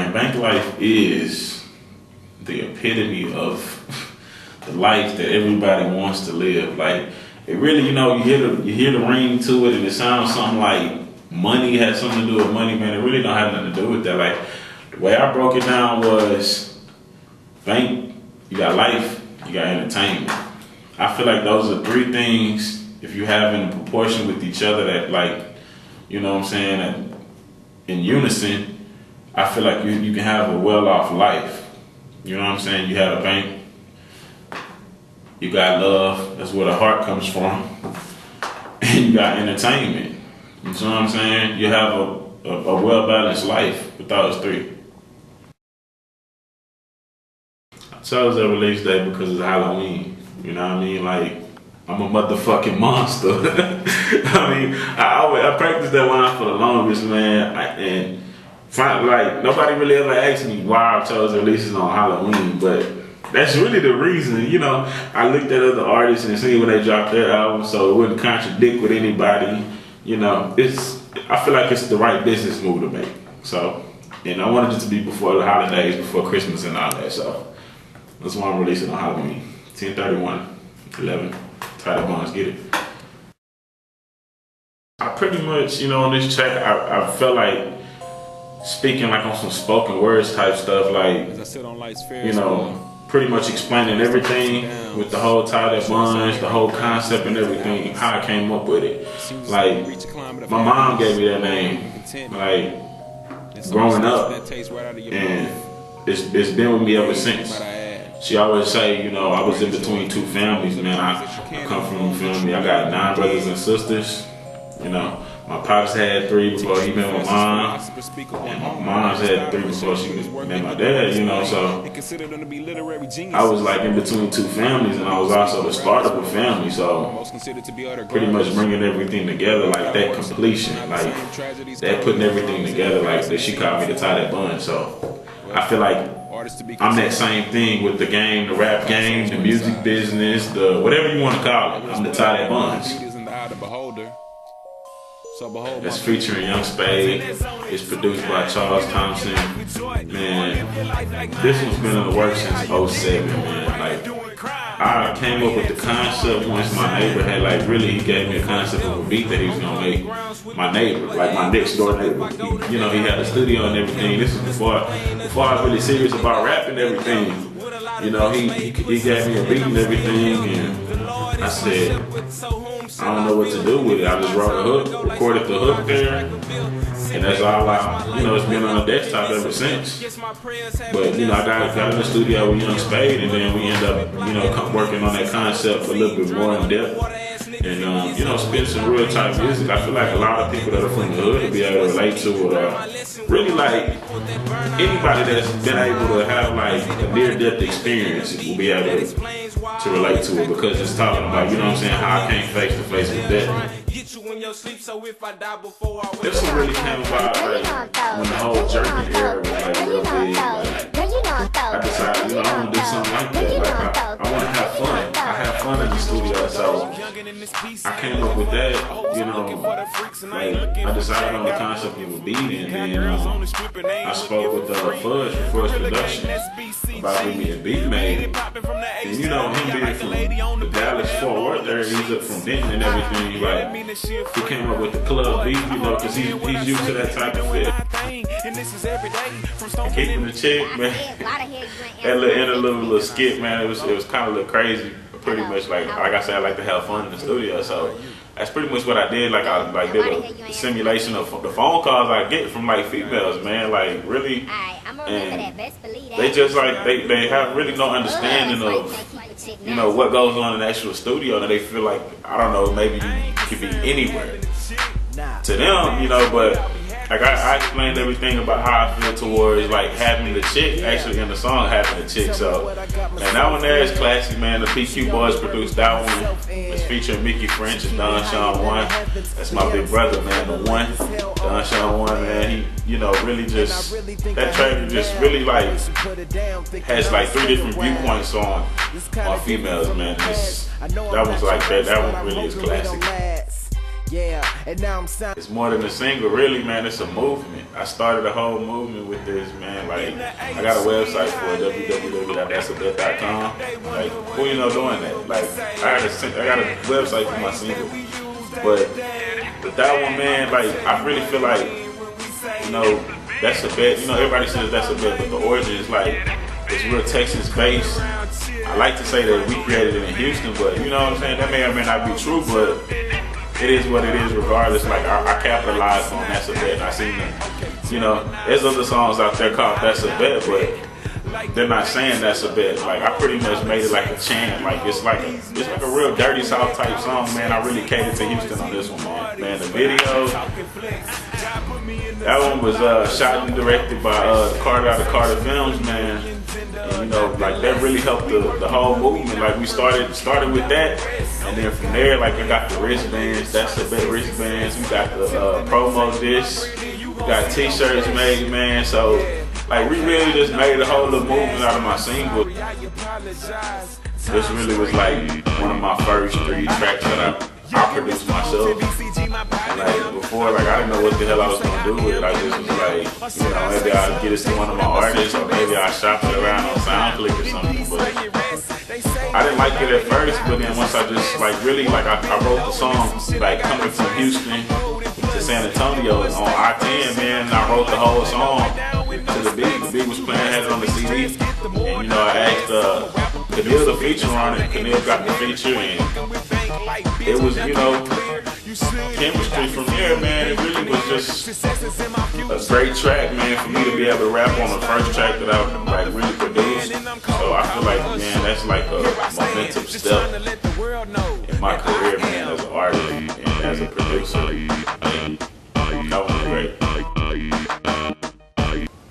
man, bank life is the epitome of the life that everybody wants to live. Like, it really, you know, you hear the ring to it, and it sounds something like money has something to do with money, man. It really don't have nothing to do with that. Like, the way I broke it down was, bank, you got life, you got entertainment. I feel like those are three things, if you have in proportion with each other, that, like, you know what I'm saying, that in unison, I feel like you can have a well-off life. You know what I'm saying? You have a bank, you got love, that's where the heart comes from, and you got entertainment. You know what I'm saying? You have a well-balanced life with those three. I chose that release day because it's Halloween. You know what I mean? Like, I'm a motherfucking monster. I mean, I practiced that line for the longest, man. And like, nobody really ever asked me why I chose releases on Halloween, but that's really the reason. You know, I looked at other artists and seen when they dropped their albums, so it wouldn't contradict with anybody. You know, I feel like it's the right business move to make. So, and I wanted it to be before the holidays, before Christmas and all that. So that's why I'm releasing on Halloween. 10/31/11. Title Bonds, get it. I pretty much, you know, on this track, I felt like speaking like on some spoken words type stuff, like, you know, pretty much explaining everything with the whole Title Bonds, the whole concept and everything, how I came up with it. Like, my mom gave me that name, like, growing up, and it's been with me ever since. She always say, you know, I was in between two families, man. I come from a family. I got 9 brothers and sisters. You know, my pops had 3 before he met my mom, and my mom's had 3 before she met my dad. You know, so I was like in between 2 families, and I was also the start of a family. So pretty much bringing everything together, like that completion, like that putting everything together, like that. She called me to tie that bun. So I feel like I'm that same thing with the game, the rap game, the music business, the whatever you want to call it. I'm the tie that buns. It's featuring Young Spade. It's produced by Charles Thompson. Man, this one's been in the works since 07, man. Like, I came up with the concept once my neighbor had, like, really, he gave me a concept of a beat that he was gonna make. My neighbor, like my next door neighbor, you know, he had a studio and everything. This was before I was really serious about rap and everything. You know, he gave me a beat and everything, and I said, I don't know what to do with it. I just wrote a hook, recorded the hook there, and that's all you know, it's been on the desktop ever since. But, you know, I got in the studio with Young Spade, and then we end up, you know, working on that concept a little bit more in depth. And, you know, spit some real type music. I feel like a lot of people that are from the hood will be able to relate to it. Really, like, anybody that's been able to have, like, a near-death experience will be able to relate to it, because it's talking about, you know what I'm saying, how I came face to face with death. This one really came about, like, when the whole journey era was, like, real big. Like, I decided, you know, I want to do something like that. Like, I want to have fun. I have fun in the studio, so I came up with that, you know, like, I decided on the concept of a beat, and then I spoke with Fudge from Produktions about giving me a beat made. And, you know, him being from the Dallas Fort Worth area, he's up from Denton and everything, like, he came up with the club beat, you know, because he's used to that type of fit. Keeping the chick, man. That little interlude, little skit, man, it was kind of a little crazy. Pretty much, like I said, I like to have fun in the studio, so that's pretty much what I did. Like, I did a simulation of the phone calls I get from, like, females, man, like, really, and they just, like, they have really no understanding of, you know, what goes on in the actual studio, and they feel like, I don't know, maybe you could be anywhere to them, you know, but like, I explained everything about how I feel towards, like, having the chick, actually in the song, having the chick. So, man, that one there is classic, man. The PQ Boys produced that one. It's featuring Mickey French and Shaun Juan. That's my big brother, man, the one. Shaun Juan, man, he, you know, really just, that track just really, like, has, like, 3 different viewpoints on females, man. That one's like that. That one really is classic. Yeah, and now I'm signed. It's more than a single, really, man. It's a movement. I started a whole movement with this, man. Like, I got a website for it, www.that'sabet.com. Like, who you know doing that? Like, I got a website for my single. But with that one, man, like, I really feel like, you know, That's a Bet. You know, everybody says That's a Bet, but the origin is like, it's real Texas based. I like to say that we created it in Houston, but you know what I'm saying? That may or may not be true, but it is what it is regardless. Like, I capitalized on That's a Bet. I seen them, you know, there's other songs out there called That's a Bet, but they're not saying That's a Bet. Like, I pretty much made it like a chant. Like, it's like a real dirty South type song, man. I really catered to Houston on this one, man. Man, the video, that one was shot and directed by Carter out of Carter Films, man. And, you know, like, that really helped the whole movement. Like, we started with that, and then from there, like, we got the wristbands. That's a Bet wristbands. We got the promo discs. We got t-shirts made, man. So, like, we really just made a whole little movement out of my single. This really was like one of my first 3 tracks that I produced myself. And like, before, like, I didn't know what the hell I was gonna do with it. I just was like, you know, maybe I'll get it to one of my artists, or maybe I'll shop it around on SoundClick or something. But I didn't like it at first, but then once I just, like, really, like, I wrote the song, like, coming from Houston to San Antonio on I-10, man, and I wrote the whole song to the beat. The beat was playing, had it on the CD, and, you know, I asked Kenille to feature on it. Kenille got the feature, and it was, you know, chemistry from there, man. It really was just a great track, man, for me to be able to rap on the first track that I, like, really produced. So I feel like, man, that's like a momentum step in my career, man, as an artist and as a producer. That was great.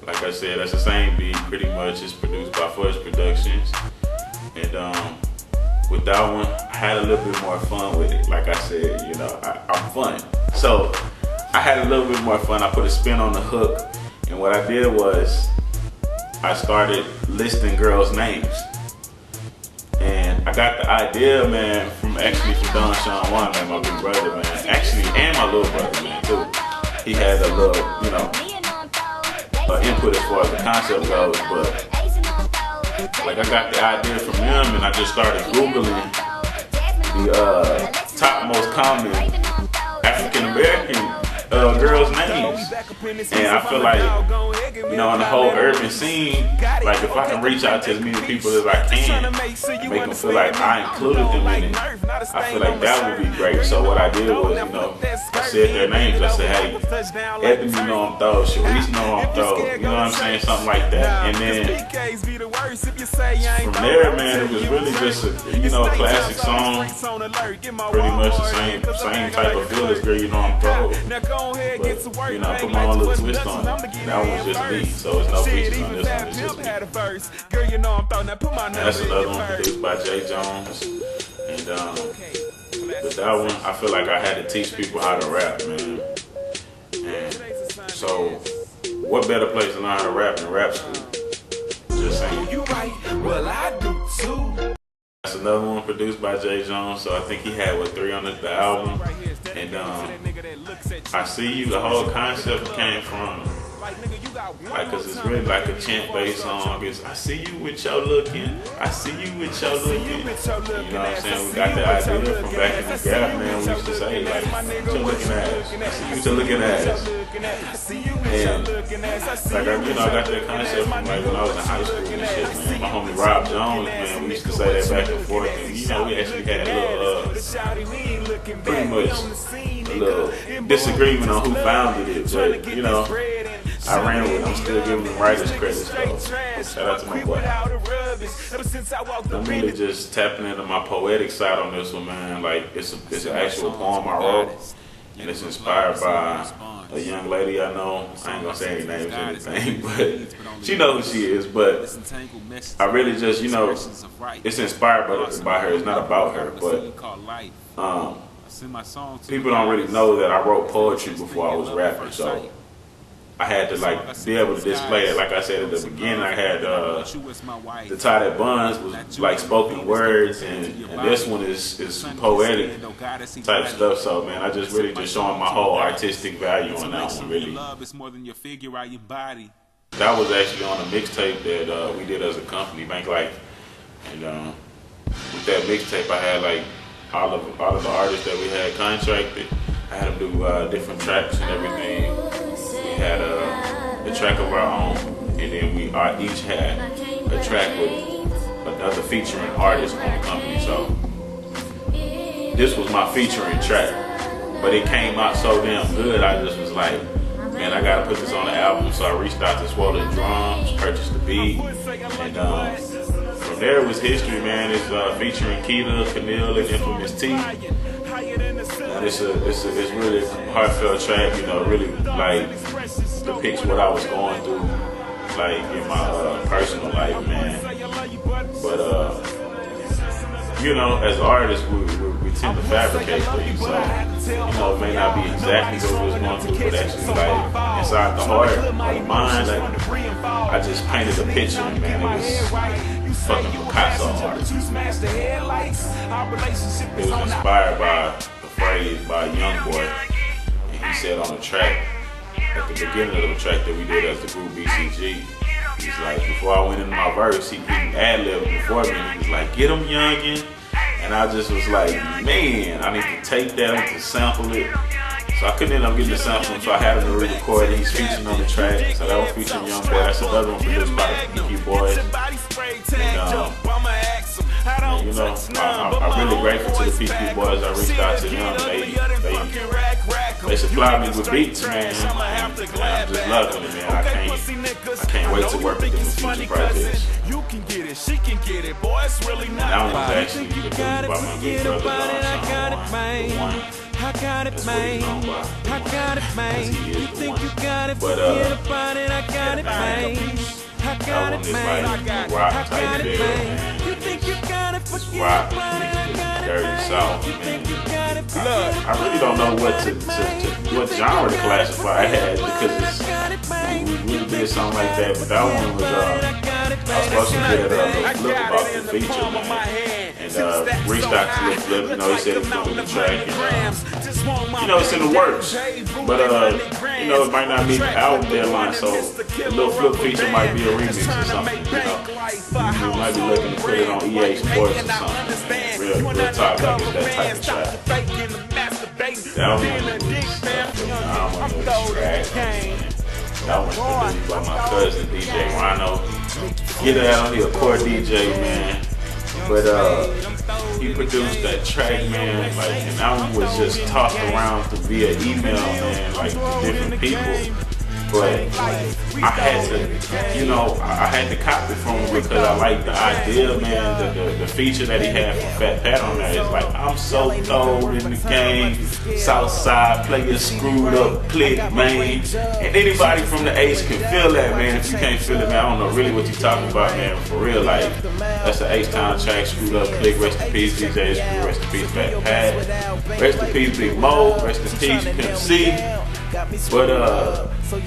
Like I said, that's the same beat, pretty much. It's produced by Fudge Produktions. And with that one, I had a little bit more fun with it. Like I said, you know, I'm fun. So I had a little bit more fun. I put a spin on the hook. And what I did was, I started listing girls' names. And I got the idea, man, from Shaun Juan, man, my big brother, man. Actually, and my little brother, man, too. He had a little, you know, input as far as the concept goes, but like, I got the idea from him, and I just started Googling the top most common African American girls' names. And I feel like, you know, in the whole urban scene, like, if I can reach out to as many people as I can, make them feel like I included them in it, I feel like that would be great. So what I did was, you know, I said their names. I said, hey, Ebony, you know I'm throw, Sharice know I'm throw, you know what I'm saying, something like that. And then from there, man, it was really just a, you know, a classic song, pretty much the same type of feel as Girl, You Know I'm Throw. But, you know, I put my own little twist on it. That one was just me, so it's no features on this one, it's just me. That's another one produced by JJonez. And with that one, I feel like I had to teach people how to rap, man. And so, what better place to learn how to rap than rap school? Just saying. That's another one produced by JJonez, so I think he had, what, 3 on the album. And I See You, the whole concept came from, like, cause it's really like a chant-based song. It's, I see you with your looking, I see you with your looking. You know what I'm saying? We got the idea from back in the gap, man. We used to say, like, with your looking ass, I see you with your looking ass. And, like, you know, I got that concept from, like, when I was in high school and shit, man. My homie Rob Jones, man, we used to say that back and forth. And, you know, we actually had a little, pretty much a little disagreement on who founded it, but, you know, I ran with it. I'm still giving them writers credit, so shout out to my boy. I'm really just tapping into my poetic side on this one, man. Like, it's an actual poem I wrote, and it's inspired by a young lady I know. I ain't gonna say any names or anything, but she knows who she is. But I really just, you know, it's inspired by her. It's not about her, but people don't really know that I wrote poetry before I was rapping, so I had to like be able to display it. Like I said at the beginning, I had the tie that buns was like spoken words, and this one is some poetic type stuff. So man, I just really just showing my whole artistic value on that one. Really, that was actually on a mixtape that we did as a company, Bank Life, and with that mixtape, I had like all of the artists that we had contracted. I had them do different tracks and everything. We had a track of our own, and then we each had a track with another featuring artist on the company. So this was my featuring track, but it came out so damn good. I just was like, man, I gotta put this on the album. So I reached out to Drumz, purchased the beat, and from there it was history, man. It's featuring Kenille, and Infamous T. And it's really a heartfelt track, you know, really like depicts what I was going through, like in my personal life, man. But you know, as artists, we tend to fabricate things, so you know, it may not be exactly what we was going through, but actually like inside the heart, or the mind, like I just painted a picture, man. It was fucking Picasso art. It was inspired by the phrase by YoungBoi, and he said on the track, at the beginning of the track that we did as the group BCG, he's like, before I went into my verse, he ad-libbed before me, and he was like, get him Youngin, and I just was like, man, I need to take that, I need to sample it. So I couldn't end up getting the sample, so I had him to re-record it. He's featuring on the track, so that was featuring YoungBoi. That's another one produced by the PQ Boys. And you know, I'm really grateful to the PQ Boys. I reached out to them. They supplied me with beats, man. And I'm just loving it, man. I can't wait to work with them in future projects. And that one was actually produced by my good brother, Shaun Juan. I got it, man. I got it, man. You think you got it, forget about it. I got it, man. I got it, man. I got it, man. You think you got it, forget about it. I got it, man. I really don't know what genre to classify it as, because we really did something like that. But that one was I was supposed to get Lil'Flip about the feature, man. And reached out to Lil'Flip, you know, he said he was going to do the track, and you know, it's in the works, but you know, it might not meet the album deadline, so the Lil'Flip feature might be a remix or something, you know. You might be looking to put it on EA Sports or something, man. Real talk, like it's that type of track. That one was trash, man. That one was produced by my cousin, DJ Rhyno. Get out here, core DJ, man. But he produced that track, man, like, and that one was just tossed around via email, man, like to different people. But I had to, you know, I had to copy from him because I like the idea, man. The feature that he had for Fat Pat on there is like, I'm so cold in the game, Southside, play your screwed up click, man. And anybody from the H can feel that, man. If you can't feel it, man, I don't know really what you're talking about, man. For real, like, that's the H-Town track, screwed up click, rest in peace, DJ Screw, rest in peace, Fat Pat, rest in peace, Big Mo, rest in peace, Pimp C. But for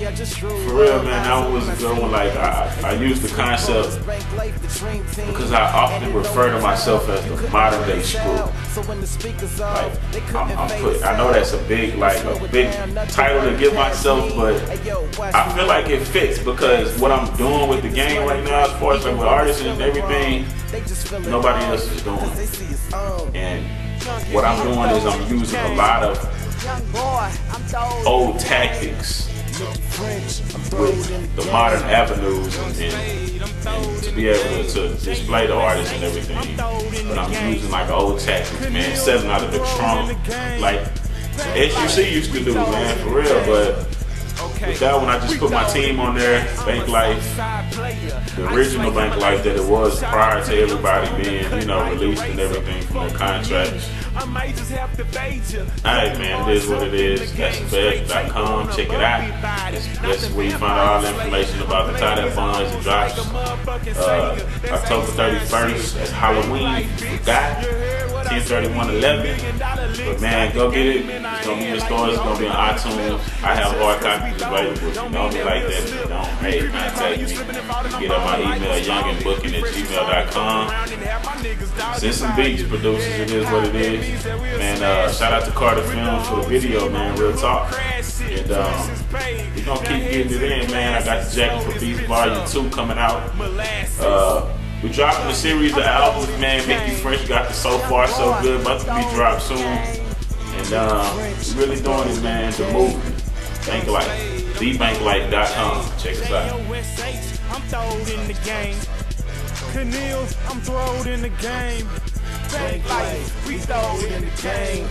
real, man, that was a good one. Like, I use the concept because I often refer to myself as the modern day Screw. Like, I know that's a big title to give myself, but I feel like it fits because what I'm doing with the game right now, as far as like with artists and everything, nobody else is doing. And what I'm doing is I'm using a lot of old tactics with the modern avenues and to be able to display the artists and everything. But I'm using like old tactics, man, 7 out of the trunk, like SUC used to do, man, for real. But with that one, I just put my team on there, Bank Life, the original Bank Life that it was prior to everybody being, you know, released and everything from their contracts. Alright, man, it is what it is. That's.com. Check it out. That's where you find all the information about the tie that funds and drops. October 31st, that's Halloween. Forgot. 10/31/11. But man, go get it. It's gonna be in stores. It's gonna be on iTunes. I have hard copies available. If you know me like that, if you don't, hey, contact me. Get up my email, younginbooking@gmail.com. Send some beats, producers. It is what it is. Man, shout out to Carter Films for the video, man. Real talk. And we gonna keep getting it in, man. I got the Jacket for Beats Volume 2 coming out. We dropping a series of albums, man. Make You Fresh got the So Far So Good, about to be dropped soon. And we really doing it, man. The movement. Banklite. TheBanklite.com. Check us out. I'm throwed in the game. Kenille, I'm throwed in the game. Banklite, we throwed in the game.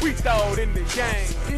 We throwed in the game.